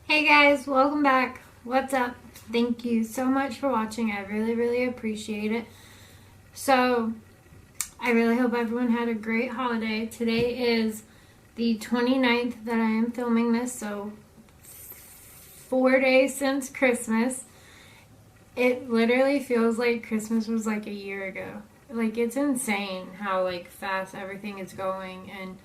Hey guys, welcome back. What's up? Thank you so much for watching. I really appreciate it. So, I really hope everyone had a great holiday. Today is the 29th that I am filming this, so 4 days since Christmas. It literally feels like Christmas was like a year ago. Like, it's insane how like fast everything is going, and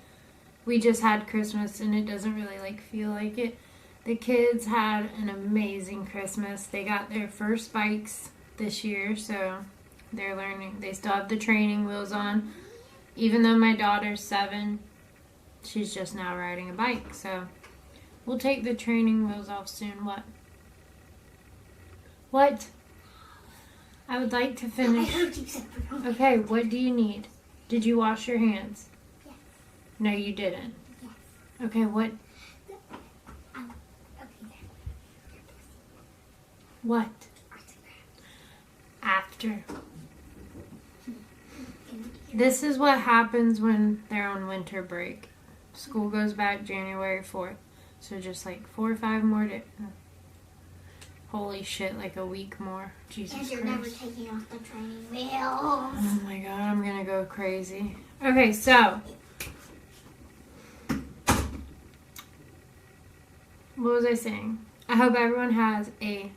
we just had Christmas and it doesn't really feel like it. The kids had an amazing Christmas. They got their first bikes this year, so they're learning. They still have the training wheels on. Even though my daughter's 7, she's just now riding a bike. So we'll take the training wheels off soon. What? I would like to finish. I heard you said banana. Okay, what do you need? Did you wash your hands? Yes. No, you didn't. Yes. Okay, what? What? After. This is what happens when they're on winter break. School goes back January 4th. So just like 4 or 5 more days. Holy shit, like a week more. Jesus And you're Christ. never taking off the training wheels. Oh my god, I'm gonna go crazy. Okay, so. What was I saying? I hope everyone had a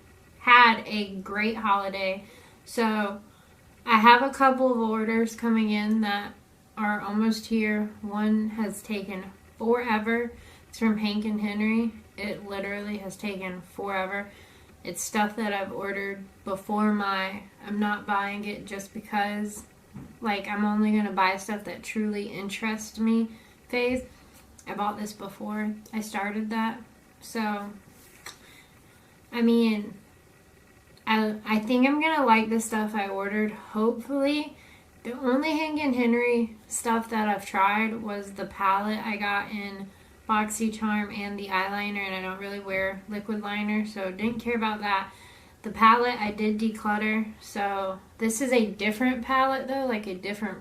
great holiday. So I have a couple of orders coming in that are almost here. One has taken forever. It's from Hank and Henry. It literally has taken forever. It's stuff that I've ordered before I'm not buying it just because I'm only going to buy stuff that truly interests me phase. I bought this before I started that. So, I mean, I think I'm going to like the stuff I ordered, hopefully. The only Hank and Henry stuff that I've tried was the palette I got in BoxyCharm and the eyeliner, and I don't really wear liquid liner, so didn't care about that. The palette I did declutter, so this is a different palette though, like a different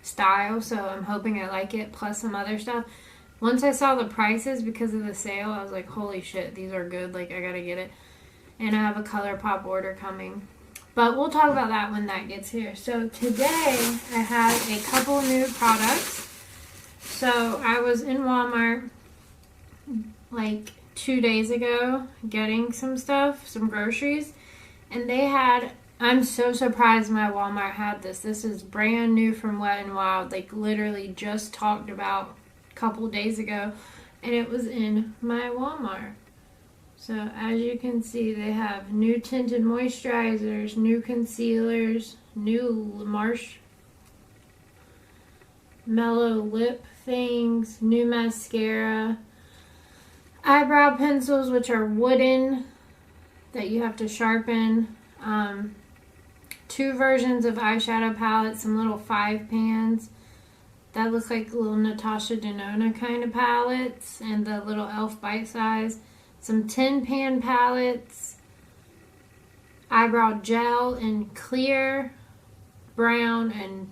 style, so I'm hoping I like it, plus some other stuff. Once I saw the prices because of the sale, I was like, holy shit, these are good, I gotta get it. And I have a ColourPop order coming. But we'll talk about that when that gets here. So today, I have a couple new products. So I was in Walmart 2 days ago getting some stuff, some groceries. And they had, I'm so surprised my Walmart had this. This is brand new from Wet n Wild. Literally just talked about a couple days ago. And it was in my Walmart. So as you can see, they have new tinted moisturizers, new concealers, new marshmallow lip things, new mascara, eyebrow pencils, which are wooden that you have to sharpen, 2 versions of eyeshadow palettes, some little 5 pans that look like little Natasha Denona kind of palettes, and the little e.l.f. bite size. Some 10 pan palettes, eyebrow gel in clear, brown, and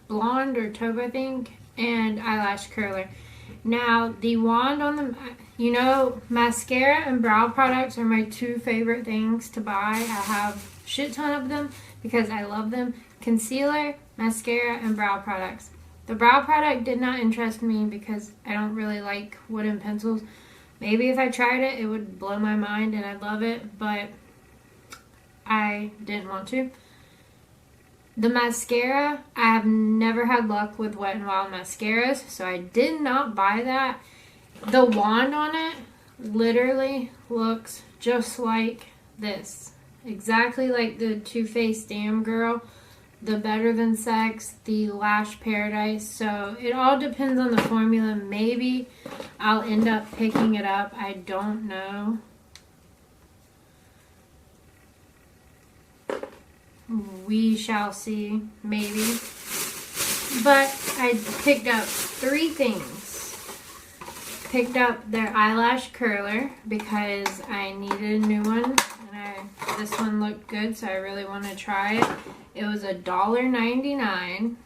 blonde or taupe, I think, and eyelash curler. Now, the wand on the, mascara and brow products are my 2 favorite things to buy. I have a shit ton of them because I love them. Concealer, mascara, and brow products. The brow product did not interest me because I don't really like wooden pencils. Maybe if I tried it, it would blow my mind and I'd love it, but I didn't want to. The mascara, I have never had luck with Wet n Wild mascaras, so I did not buy that. The wand on it literally looks just like this. Exactly like the Too Faced Damn Girl, the Better Than Sex, the Lash Paradise. So it all depends on the formula. Maybe I'll end up picking it up. I don't know. We shall see. Maybe. But I picked up 3 things. Picked up their eyelash curler because I needed a new one. And this one looked good, so I really want to try it. It was $1.99.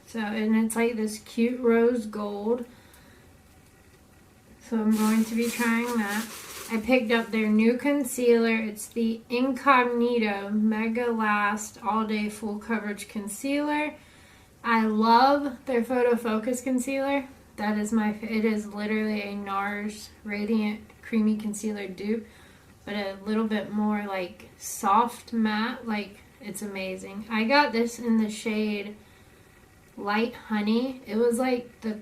So, and it's like this cute rose gold. So I'm going to be trying that. I picked up their new concealer. It's the Incognito Mega Last All Day Full Coverage Concealer. I love their Photo Focus Concealer. That is it is literally a NARS Radiant Creamy Concealer dupe, but a little bit more like soft matte. Like, it's amazing. I got this in the shade Light Honey. It was like the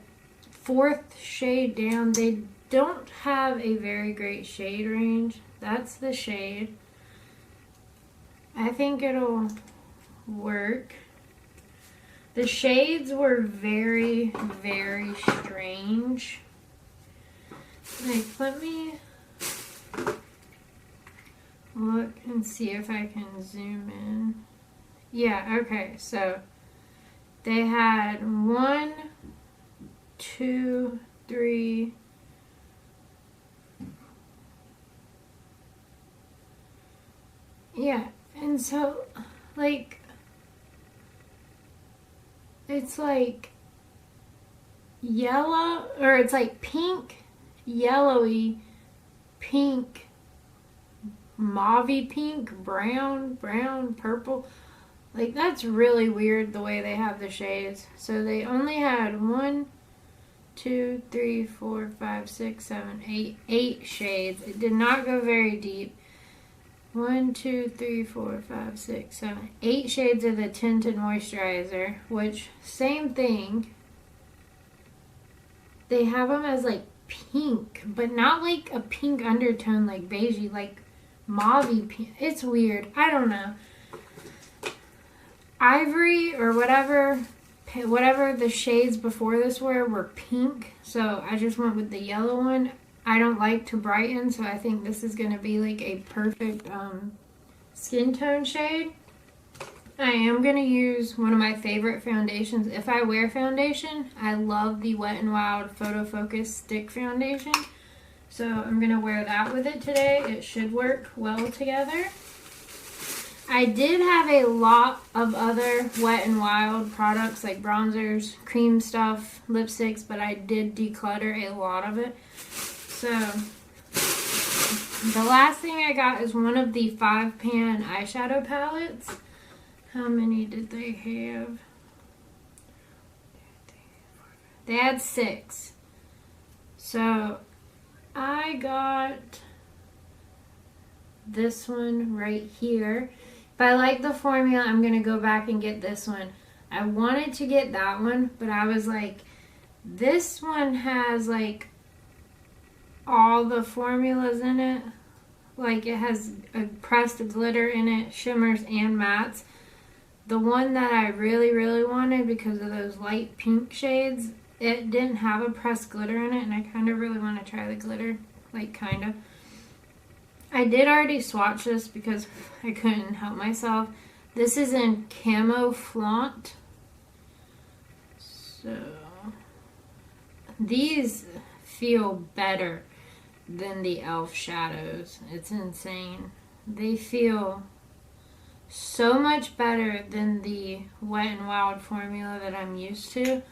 4th shade down. They don't have a very great shade range. That's the shade. I think it'll work. The shades were very, very strange. Like, let me look and see if I can zoom in. Yeah, okay, so they had 1, 2, 3. Yeah, and so, like, it's like yellow, or it's like pink, yellowy, pink, mauvey pink, brown, purple. Like, that's really weird the way they have the shades. So they only had 1, 2, 3, 4, 5, 6, 7, 8, 8 shades. It did not go very deep. 1, 2, 3, 4, 5, 6, 7, 8 shades of the tinted moisturizer, which, same thing. They have them as like pink, but not like a pink undertone like beigey, like mauvey pink. It's weird. I don't know. Ivory or whatever the shades before this were pink, so I just went with the yellow one. I don't like to brighten, so I think this is going to be like a perfect skin tone shade. I am going to use one of my favorite foundations. If I wear foundation, I love the Wet n Wild Photo Focus Stick Foundation. So I'm going to wear that with it today. It should work well together. I did have a lot of other Wet n Wild products like bronzers, cream stuff, lipsticks, but I did declutter a lot of it. So, the last thing I got is one of the 5-pan eyeshadow palettes. How many did they have? They had 6. So, I got this one right here. If I like the formula, I'm going to go back and get this one. I wanted to get that one, but I was like, this one has like all the formulas in it. Like, it has a pressed glitter in it, shimmers and mattes. The one that I really wanted, because of those light pink shades, it didn't have a pressed glitter in it, and I kind of really want to try the glitter. Like, kind of. I did already swatch this because I couldn't help myself. This is in Camo Flaunt. So, these feel better than the e.l.f. shadows. It's insane. They feel so much better than the Wet n Wild formula that I'm used to.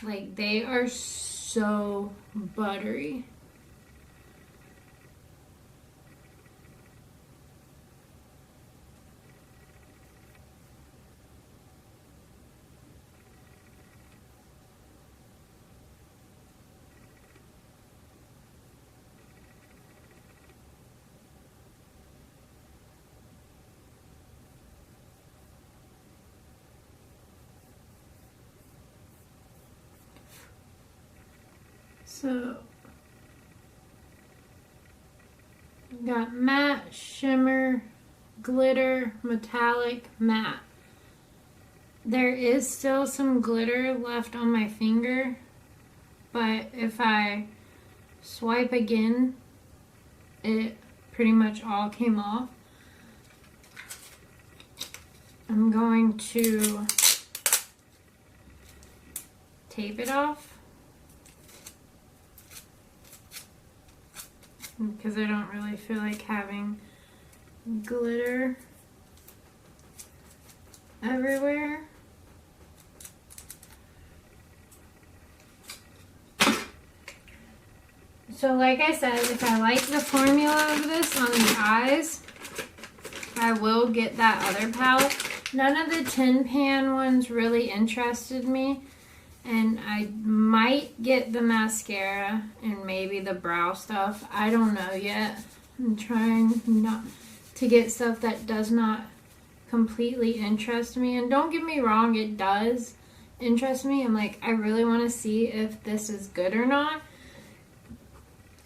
Like, they are so buttery. So, got matte, shimmer, glitter, metallic, matte. There is still some glitter left on my finger, but if I swipe again, it pretty much all came off. I'm going to tape it off, because I don't really feel like having glitter everywhere. So like I said, if I like the formula of this on the eyes, I will get that other palette. None of the tin pan ones really interested me. And I might get the mascara and maybe the brow stuff. I don't know yet. I'm trying not to get stuff that does not completely interest me. And don't get me wrong, it does interest me. I'm like, I really want to see if this is good or not.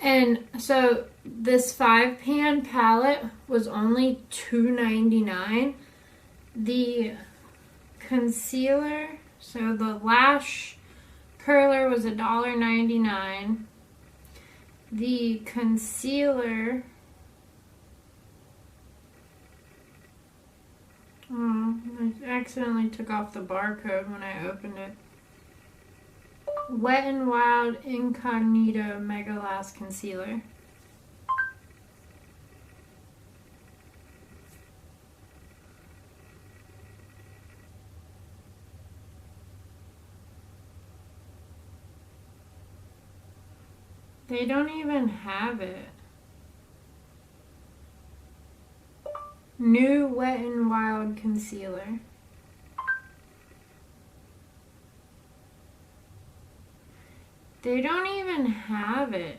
And so this 5-pan palette was only $2.99. The concealer, so the lash curler was $1.99. The concealer, oh, I accidentally took off the barcode when I opened it. Wet n Wild Incognito Mega Last Concealer. They don't even have it. New Wet n Wild Concealer. They don't even have it.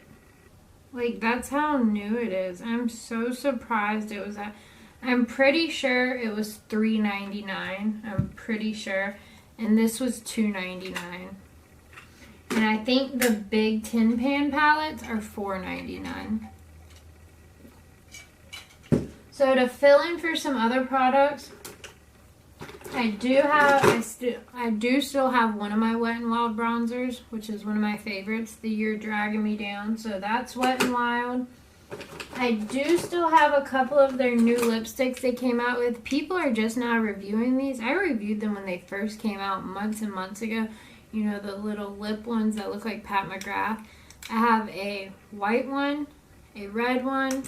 Like, that's how new it is. I'm so surprised it was at... I'm pretty sure it was $3.99. I'm pretty sure. And this was $2.99. And I think the big tin pan palettes are $4.99. So to fill in for some other products, I do still have one of my Wet n Wild bronzers, which is one of my favorites, the You're Dragging Me Down. So that's Wet n Wild. I do still have a couple of their new lipsticks they came out with. People are just now reviewing these. I reviewed them when they first came out months and months ago. You know, the little lip ones that look like Pat McGrath. I have a white one, a red one,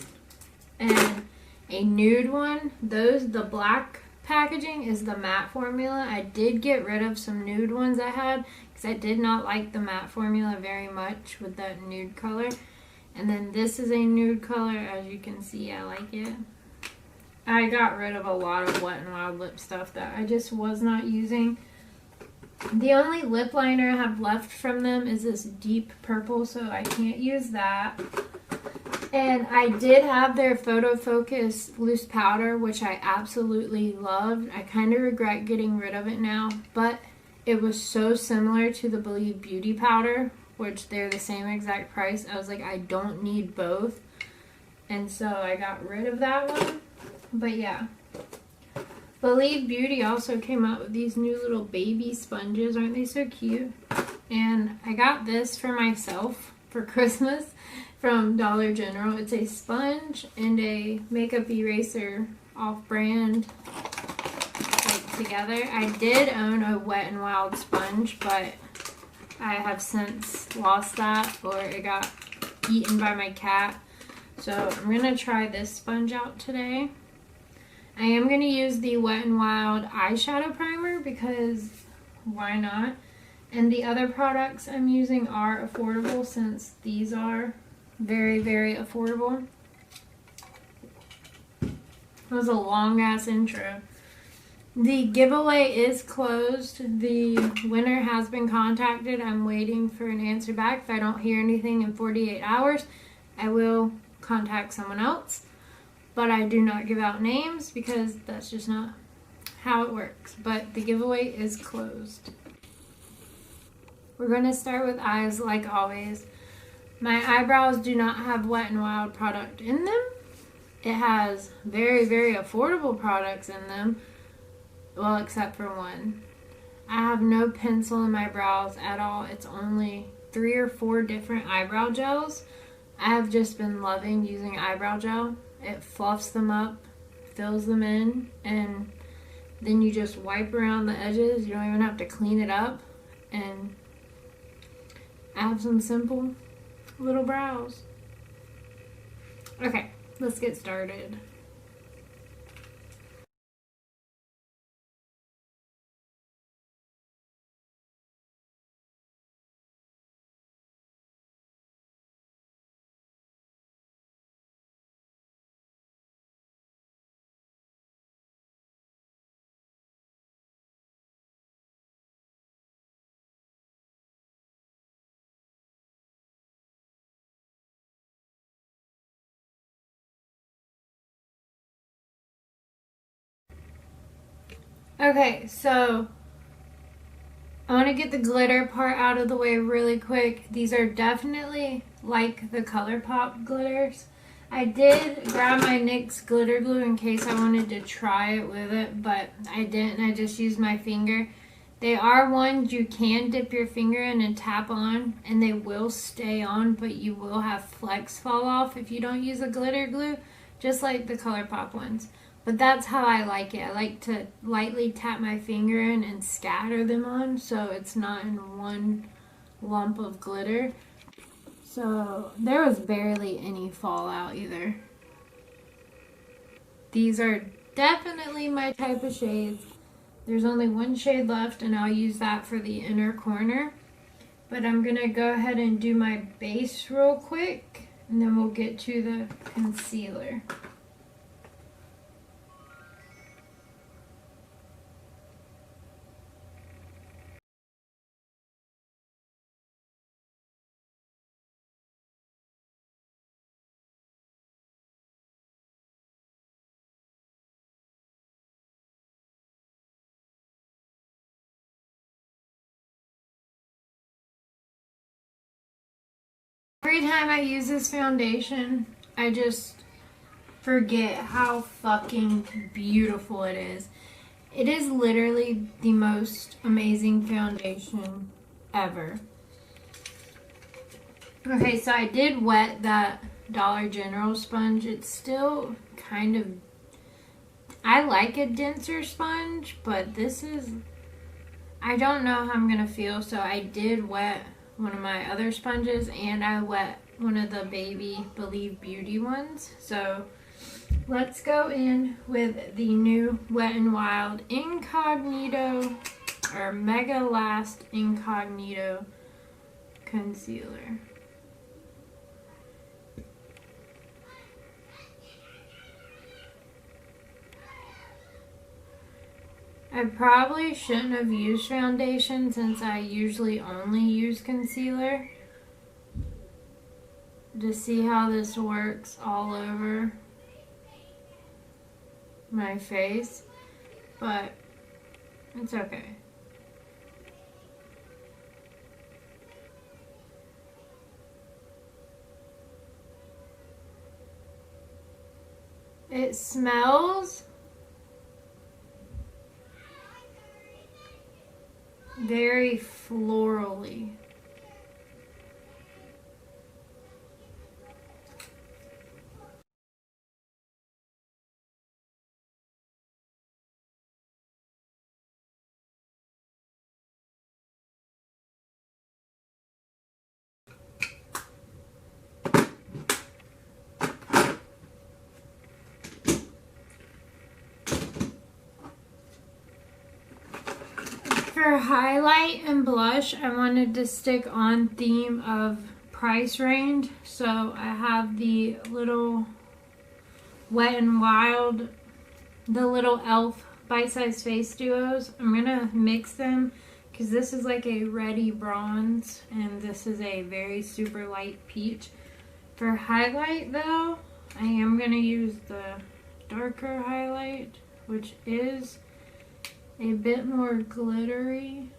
and a nude one. The black packaging is the matte formula. I did get rid of some nude ones I had because I did not like the matte formula very much with that nude color. And then this is a nude color. As you can see, I like it. I got rid of a lot of Wet n Wild lip stuff that I just was not using. The only lip liner I have left from them is this deep purple, so I can't use that. And I did have their Photo Focus loose powder, which I absolutely loved. I kind of regret getting rid of it now, but it was so similar to the Believe Beauty powder, which they're the same exact price. I was like, I don't need both. And so I got rid of that one. But yeah. Believe Beauty also came out with these new little baby sponges. Aren't they so cute? And I got this for myself for Christmas from Dollar General. It's a sponge and a makeup eraser off-brand like together. I did own a Wet n Wild sponge, but I have since lost that, or it got eaten by my cat. So I'm going to try this sponge out today. I am going to use the Wet n Wild eyeshadow primer because why not? And the other products I'm using are affordable since these are very, very affordable. That was a long ass intro. The giveaway is closed. The winner has been contacted. I'm waiting for an answer back. If I don't hear anything in 48 hours, I will contact someone else. But I do not give out names because that's just not how it works. But the giveaway is closed. We're going to start with eyes like always. My eyebrows do not have Wet n Wild product in them. It has very, very affordable products in them. Well, except for one. I have no pencil in my brows at all. It's only 3 or 4 different eyebrow gels. I have just been loving using eyebrow gel. It fluffs them up, fills them in, and then you just wipe around the edges. You don't even have to clean it up. And I have some simple little brows. Okay, let's get started. Okay, so I want to get the glitter part out of the way really quick. These are definitely like the ColourPop glitters. I did grab my NYX glitter glue in case I wanted to try it with it, but I didn't. I just used my finger. They are ones you can dip your finger in and tap on, and they will stay on, but you will have flecks fall off if you don't use a glitter glue, just like the ColourPop ones. But that's how I like it. I like to lightly tap my finger in and scatter them on so it's not in one lump of glitter. So there was barely any fallout either. These are definitely my type of shades. There's only one shade left and I'll use that for the inner corner. But I'm going to go ahead and do my base real quick and then we'll get to the concealer. Every time I use this foundation, I just forget how fucking beautiful it is. It is literally the most amazing foundation ever. Okay, so I did wet that Dollar General sponge. It's still kind of... I like a denser sponge, but this is... I don't know how I'm going to feel, so I did wet one of my other sponges and I wet one of the Baby Believe Beauty ones. So let's go in with the new Wet n Wild Incognito or Mega Last Incognito concealer. I probably shouldn't have used foundation since I usually only use concealer. To see how this works all over my face, but it's okay. It smells very florally. For highlight and blush, I wanted to stick on theme of price range. So I have the little Wet n Wild, the little e.l.f. bite-sized face duos. I'm going to mix them because this is like a reddy bronze and this is a very super light peach. For highlight though, I am going to use the darker highlight, which is a bit more glittery.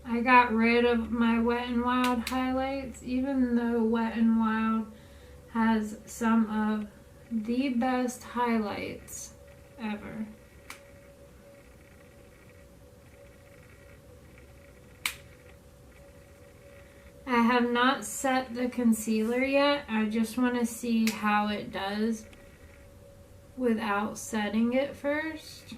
I got rid of my Wet n Wild highlights, even though Wet n Wild has some of the best highlights ever. I have not set the concealer yet. I just want to see how it does without setting it first.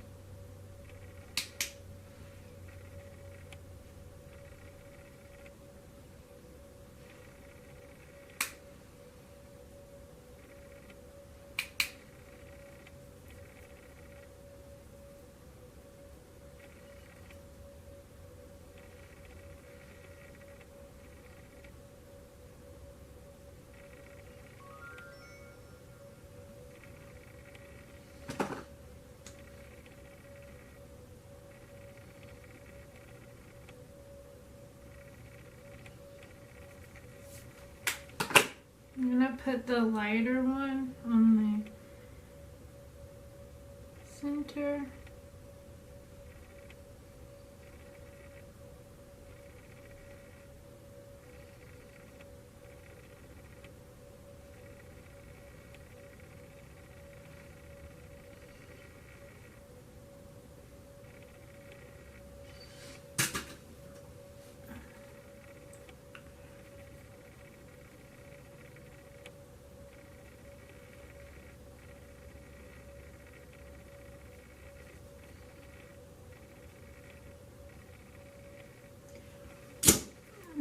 I'm gonna put the lighter one on the center.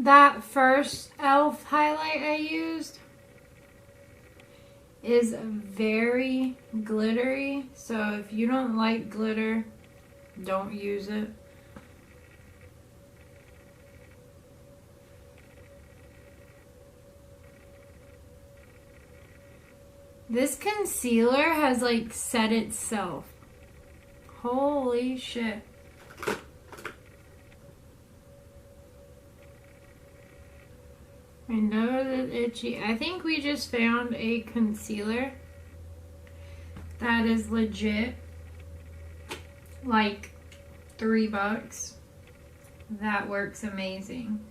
That first e.l.f. highlight I used is very glittery, so if you don't like glitter, don't use it. This concealer has like set itself. Holy shit. My nose is itchy. I think we just found a concealer that is legit like $3. That works amazing.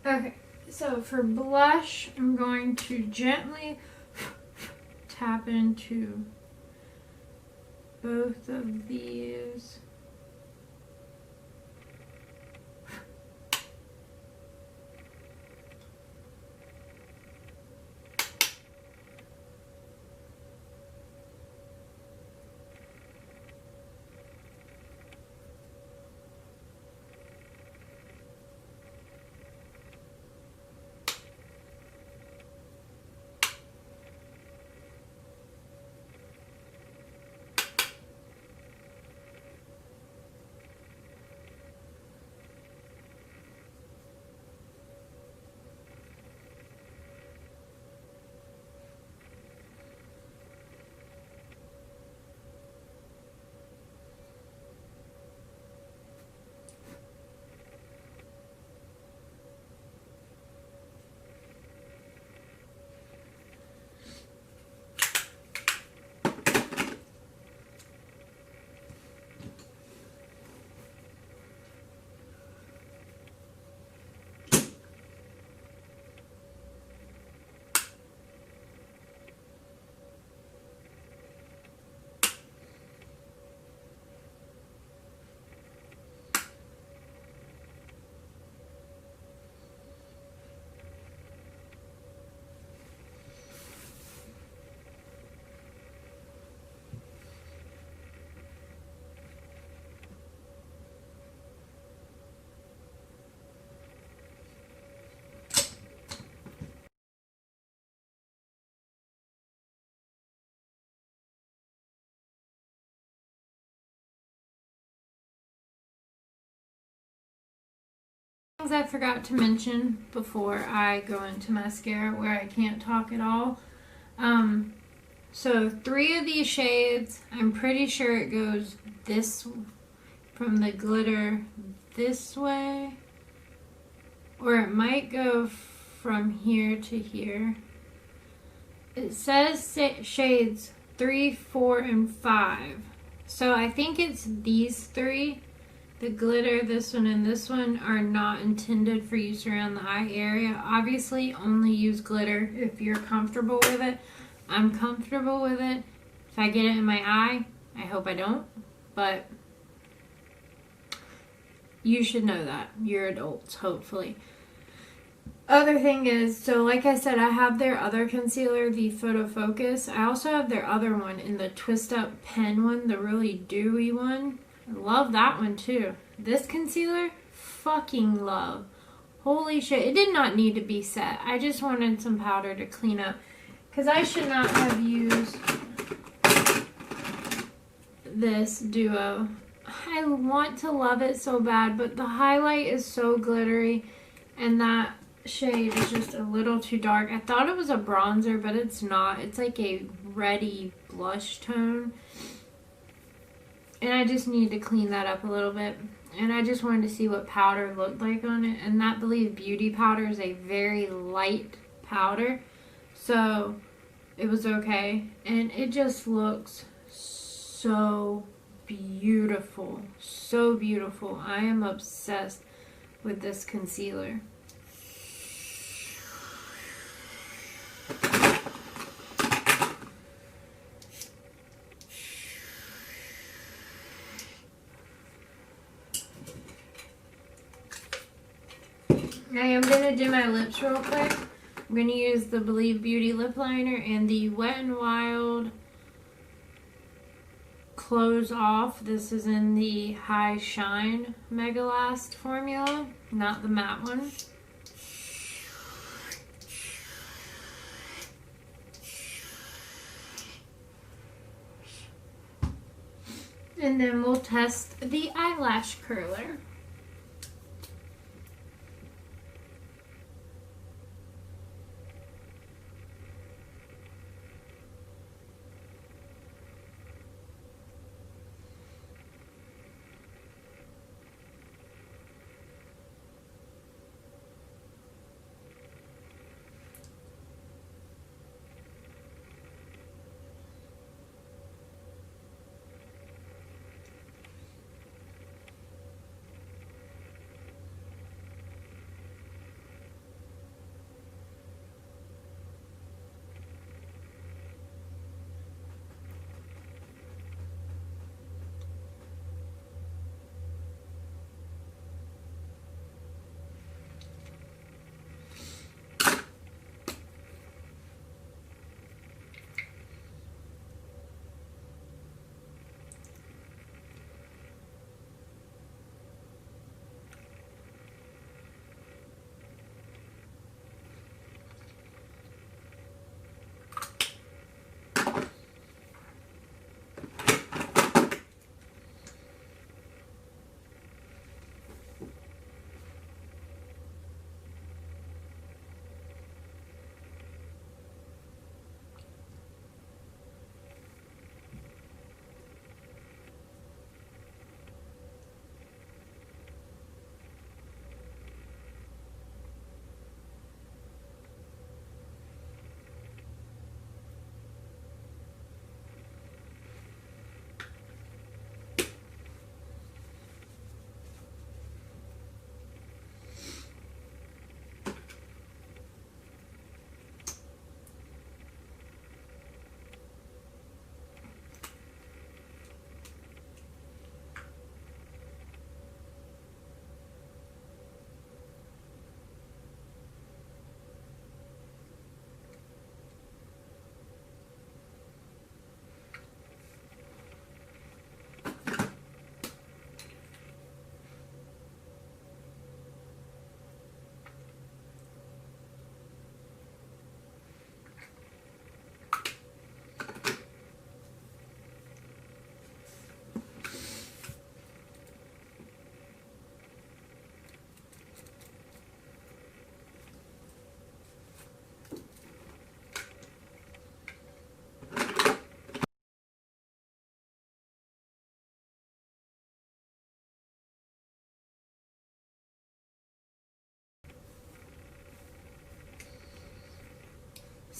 Okay, so for blush, I'm going to gently tap into both of these. Things I forgot to mention before I go into mascara where I can't talk at all. So 3 of these shades, I'm pretty sure it goes this from the glitter this way, or it might go from here to here. It says shades 3, 4, and 5. So I think it's these 3. The glitter, this one, and this one are not intended for use around the eye area. Obviously, only use glitter if you're comfortable with it. I'm comfortable with it. If I get it in my eye, I hope I don't. But you should know that. You're adults, hopefully. Other thing is, so like I said, I have their other concealer, the Photo Focus. I also have their other one in the Twist Up Pen one, the really dewy one. I love that one too. This concealer, fucking love. Holy shit, it did not need to be set. I just wanted some powder to clean up. Because I should not have used this duo. I want to love it so bad, but the highlight is so glittery. And that shade is just a little too dark. I thought it was a bronzer, but it's not. It's like a reddy blush tone. And I just need to clean that up a little bit. And I just wanted to see what powder looked like on it. And that Believe Beauty powder is a very light powder. So it was okay. And it just looks so beautiful. So beautiful. I am obsessed with this concealer. I am going to do my lips real quick. I'm going to use the Believe Beauty lip liner and the Wet n Wild Close Off. This is in the High Shine Mega Last formula, not the matte one. And then we'll test the eyelash curler.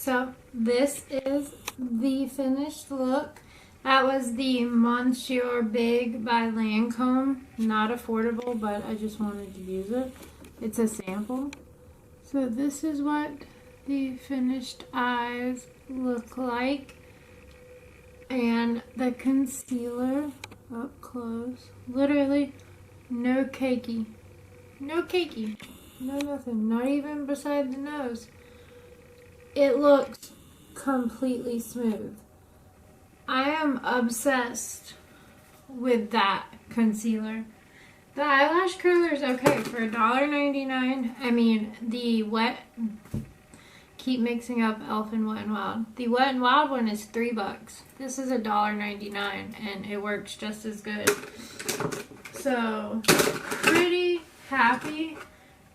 So this is the finished look. That was the Monsieur Big by Lancome. Not affordable, but I just wanted to use it. It's a sample. So this is what the finished eyes look like. And the concealer up close. Literally no cakey. No cakey. No nothing. Not even beside the nose. It looks completely smooth. I am obsessed with that concealer. The eyelash curler is okay for $1.99. I mean, the wet, keep mixing up Elf and Wet n Wild. The Wet n Wild one is $3. This is $1.99 and it works just as good. So, pretty happy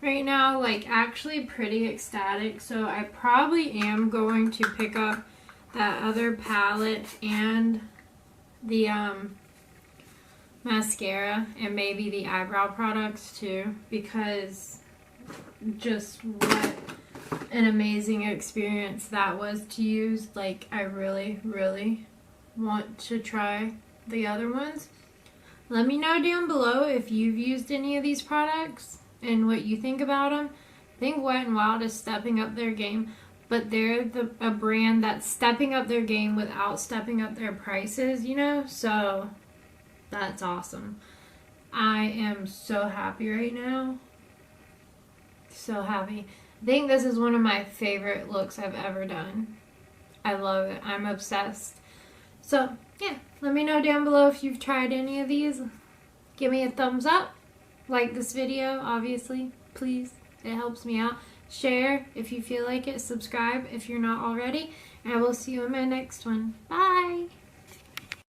right now, like actually pretty ecstatic. So I probably am going to pick up that other palette and the mascara and maybe the eyebrow products too, because just what an amazing experience that was to use. Like, I really, really want to try the other ones. Let me know down below if you've used any of these products and what you think about them. I think Wet n Wild is stepping up their game, but they're a brand that's stepping up their game without stepping up their prices, you know? So that's awesome. I am so happy right now. So happy. I think this is one of my favorite looks I've ever done. I love it. I'm obsessed. So, yeah, let me know down below if you've tried any of these. Give me a thumbs up. Like this video, obviously. Please. It helps me out. Share if you feel like it. Subscribe if you're not already. And I will see you in my next one. Bye!